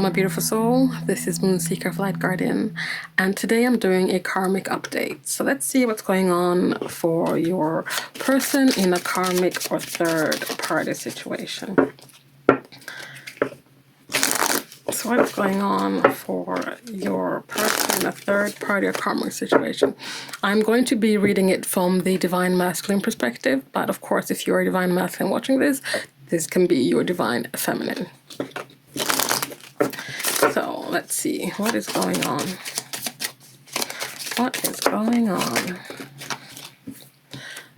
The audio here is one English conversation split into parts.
my beautiful soul. This is Moonseeker Flight Guardian, and today I'm doing a karmic update. So let's see what's going on for your person in a karmic or third party situation. So what's going on for your person in a third party or karmic situation? I'm going to be reading it from the divine masculine perspective, but of course, if you're a divine masculine watching this, this can be your divine feminine. So let's see what is going on. What is going on?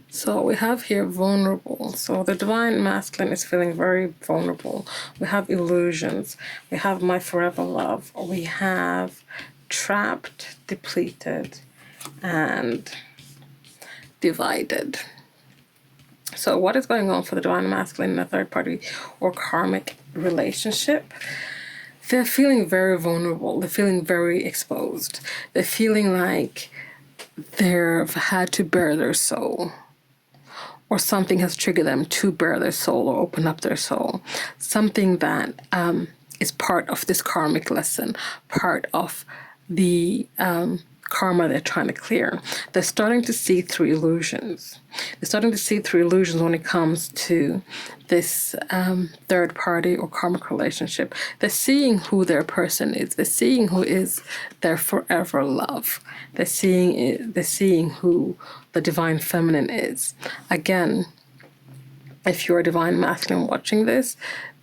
So we have here vulnerable. So the divine masculine is feeling very vulnerable. We have illusions. We have my forever love. We have trapped, depleted, and divided. So what is going on for the divine masculine in a third party or karmic relationship? They're feeling very vulnerable. They're feeling very exposed. They're feeling like they've had to bare their soul, or something has triggered them to bare their soul or open up their soul. Something that is part of this karmic lesson, part of the karma they're trying to clear. They're starting to see through illusions. They're starting to see through illusions when it comes to this third party or karmic relationship. They're seeing who their person is. They're seeing who is their forever love. They're seeing it, they're seeing who the divine feminine is. Again, if you're a divine masculine watching this,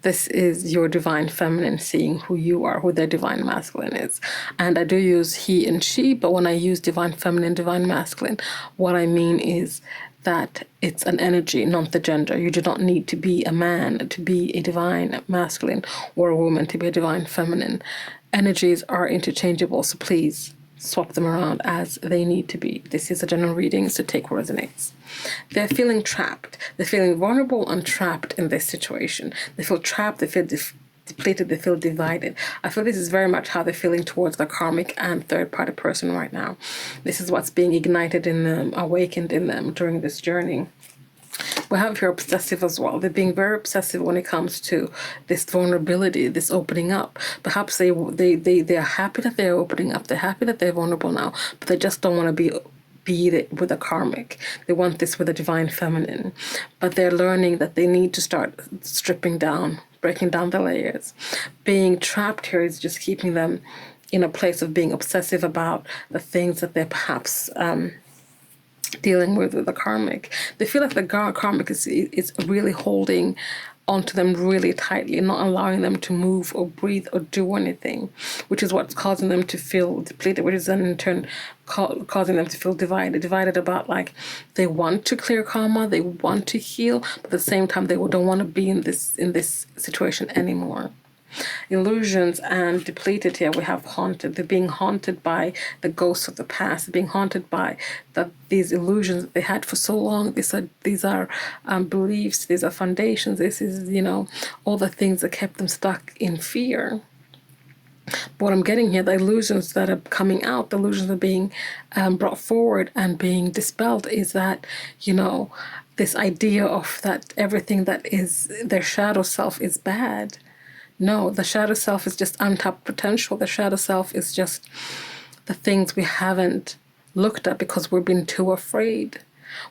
this is your divine feminine seeing who you are, who their divine masculine is. And I do use he and she, but when I use divine feminine, divine masculine, what I mean is that it's an energy, not the gender. You do not need to be a man to be a divine masculine or a woman to be a divine feminine. Energies are interchangeable, so please swap them around as they need to be. This is a general reading, so take what resonates. They're feeling trapped. They're feeling vulnerable and trapped in this situation. They feel trapped, they feel depleted, they feel divided. I feel this is very much how they're feeling towards the karmic and third party person right now. This is what's being ignited in them, awakened in them during this journey. We have here obsessive as well. They're being very obsessive when it comes to this vulnerability, this opening up. Perhaps they're happy that they're opening up. They're happy that they're vulnerable now, but they just don't want to be it with a karmic. They want this with a divine feminine. But they're learning that they need to start stripping down, breaking down the layers. Being trapped here is just keeping them in a place of being obsessive about the things that they're perhaps dealing with the karmic. They feel like the karmic is really holding onto them really tightly, not allowing them to move or breathe or do anything, which is what's causing them to feel depleted, which is then in turn causing them to feel divided about, like, they want to clear karma, they want to heal, but at the same time they don't want to be in this situation anymore. Illusions and depleted here we have haunted. They're being haunted by the ghosts of the past. They're being haunted by these illusions that they had for so long. These are beliefs. These are foundations. This is, all the things that kept them stuck in fear. But what I'm getting here, the illusions that are coming out, the illusions that are being brought forward and being dispelled, is that, this idea of that everything that is their shadow self is bad. No, the shadow self is just untapped potential. The shadow self is just the things we haven't looked at because we've been too afraid.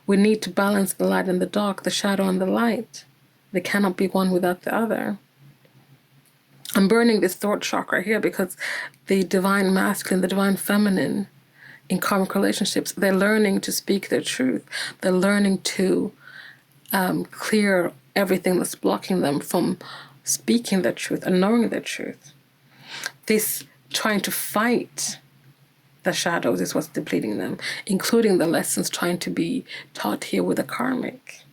We need to balance the light and the dark, the shadow and the light. They cannot be one without the other. I'm burning this throat chakra here because the divine masculine, the divine feminine in karmic relationships, they're learning to speak their truth. They're learning to clear everything that's blocking them from speaking the truth and knowing the truth. This trying to fight the shadows is what's depleting them, including the lessons trying to be taught here with the karmic.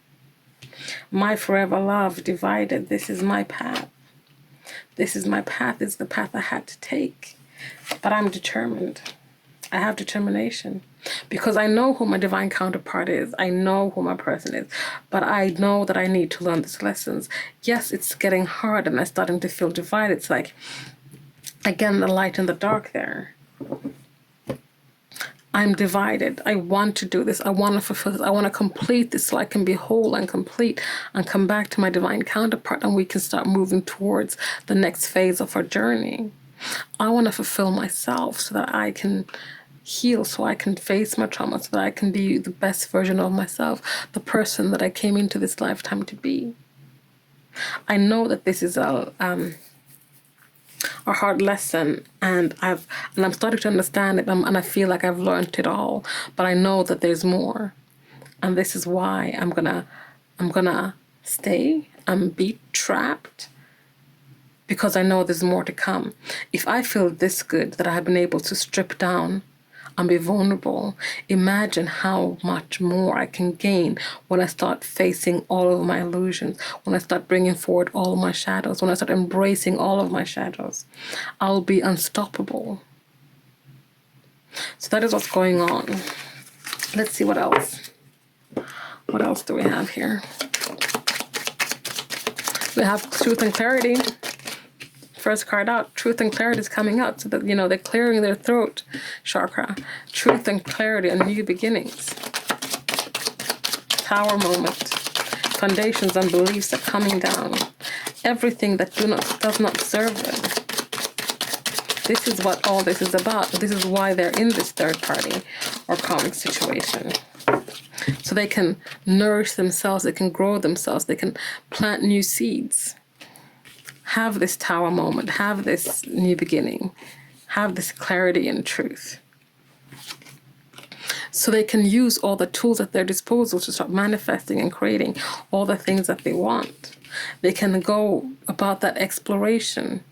My forever love divided. This is my path. This is my path. It's the path I had to take. But I'm determined. I have determination. Because I know who my divine counterpart is. I know who my person is. But I know that I need to learn these lessons. Yes, it's getting hard and I'm starting to feel divided. It's like, again, the light and the dark there. I'm divided. I want to do this. I want to fulfill this. I want to complete this so I can be whole and complete and come back to my divine counterpart, and we can start moving towards the next phase of our journey. I want to fulfill myself so that I can heal, so I can face my trauma, so that I can be the best version of myself, the person that I came into this lifetime to be. I know that this is a hard lesson, and I'm starting to understand it, and I feel like I've learned it all, but I know that there's more, and this is why I'm gonna stay and be trapped, because I know there's more to come. If I feel this good that I have been able to strip down and be vulnerable, imagine how much more I can gain when I start facing all of my illusions, when I start bringing forward all of my shadows, when I start embracing all of my shadows. I'll be unstoppable. So that is what's going on. Let's see what else. What else do we have here? We have truth and clarity. First card out, truth and clarity is coming out, so that, you know, they're clearing their throat chakra. Truth and clarity and new beginnings. Tower moment. Foundations and beliefs are coming down. Everything that does not serve them. This is what all this is about. This is why they're in this third party or karmic situation. So they can nourish themselves, they can grow themselves, they can plant new seeds. Have this tower moment, have this new beginning, have this clarity and truth. So they can use all the tools at their disposal to start manifesting and creating all the things that they want. They can go about that exploration,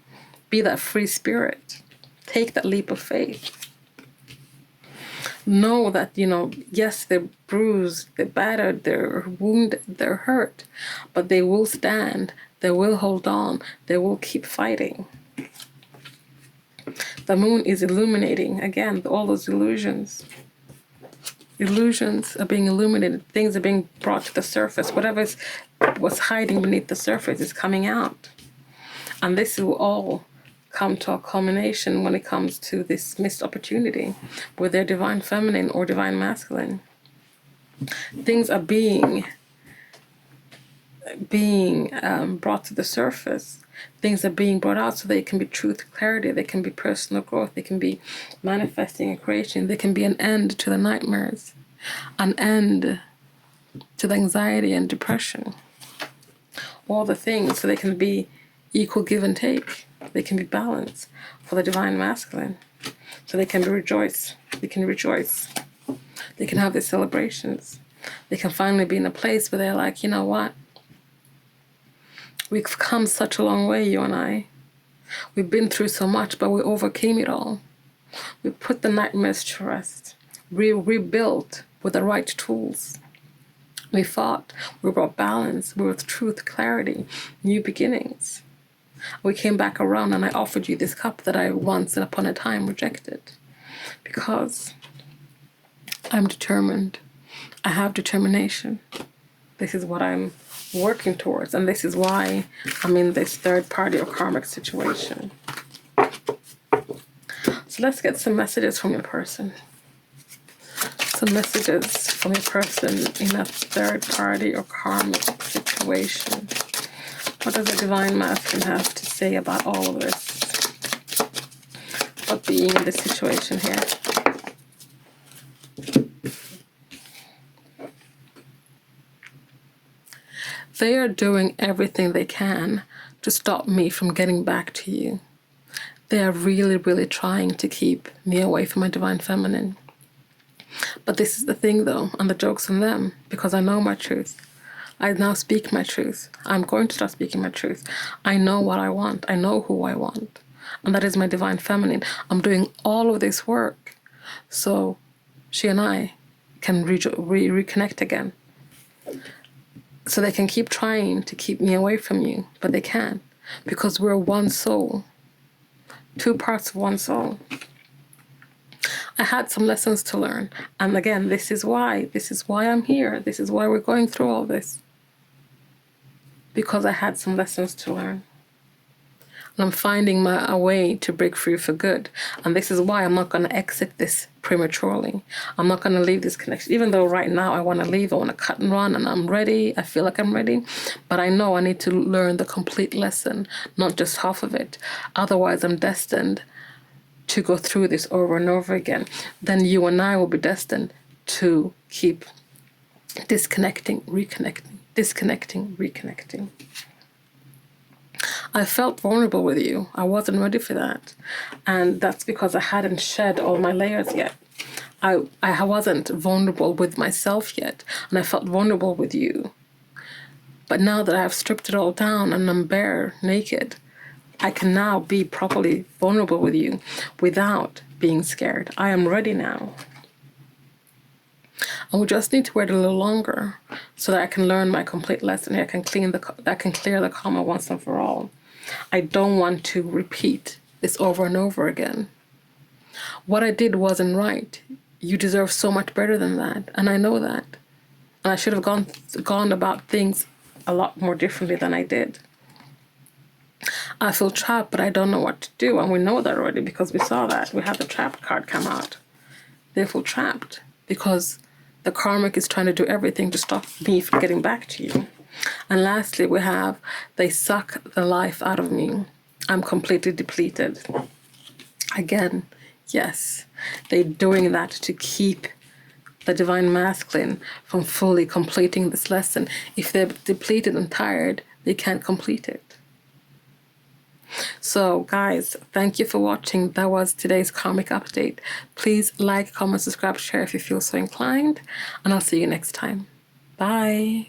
be that free spirit, take that leap of faith. Know that, you know, yes, they're bruised, they're battered, they're wounded, they're hurt, but they will stand. They will hold on. They will keep fighting. The moon is illuminating, again, all those illusions. Illusions are being illuminated. Things are being brought to the surface. Whatever was hiding beneath the surface is coming out. And this will all come to a culmination when it comes to this missed opportunity with their divine feminine or divine masculine. Things are being brought to the surface. Things are being brought out so they can be truth, clarity, they can be personal growth, they can be manifesting and creation, they can be an end to the nightmares, an end to the anxiety and depression. All the things, so they can be equal give and take. They can be balanced for the divine masculine. So they can rejoice. They can rejoice. They can have their celebrations. They can finally be in a place where they're like, you know what? We've come such a long way, you and I. We've been through so much, but we overcame it all. We put the nightmares to rest. We rebuilt with the right tools. We fought. We brought balance. We brought truth, clarity, new beginnings. We came back around and I offered you this cup that I once upon a time rejected. Because I'm determined. I have determination. This is what I'm working towards, and this is why I'm in this third party or karmic situation. So let's get some messages from your person. Some messages from your person in a third party or karmic situation. What does the divine masculine have to say about all of this? About being in this situation here? They are doing everything they can to stop me from getting back to you. They are really, really trying to keep me away from my divine feminine. But this is the thing though, and the joke's on them, because I know my truth. I now speak my truth. I'm going to start speaking my truth. I know what I want. I know who I want. And that is my divine feminine. I'm doing all of this work so she and I can reconnect again. So they can keep trying to keep me away from you, but they can't, because we're one soul, two parts of one soul. I had some lessons to learn, and again, this is why I'm here. This is why we're going through all this, because I had some lessons to learn. And I'm finding a way to break free for good. And this is why I'm not going to exit this prematurely. I'm not going to leave this connection. Even though right now I want to leave, I want to cut and run, and I'm ready. I feel like I'm ready. But I know I need to learn the complete lesson, not just half of it. Otherwise, I'm destined to go through this over and over again. Then you and I will be destined to keep disconnecting, reconnecting, disconnecting, reconnecting. I felt vulnerable with you. I wasn't ready for that. And that's because I hadn't shed all my layers yet. I wasn't vulnerable with myself yet. And I felt vulnerable with you. But now that I've stripped it all down and I'm bare, naked, I can now be properly vulnerable with you without being scared. I am ready now. And we just need to wait a little longer so that I can learn my complete lesson. I can clear the karma once and for all. I don't want to repeat this over and over again. What I did wasn't right. You deserve so much better than that, and I know that. And I should have gone about things a lot more differently than I did. I feel trapped, but I don't know what to do, and we know that already because we saw that. We had the trapped card come out. They feel trapped because the karmic is trying to do everything to stop me from getting back to you. And lastly, we have, they suck the life out of me. I'm completely depleted. Again, yes, they're doing that to keep the divine masculine from fully completing this lesson. If they're depleted and tired, they can't complete it. So guys, thank you for watching. That was today's karmic update. Please like, comment, subscribe, share if you feel so inclined, and I'll see you next time. Bye.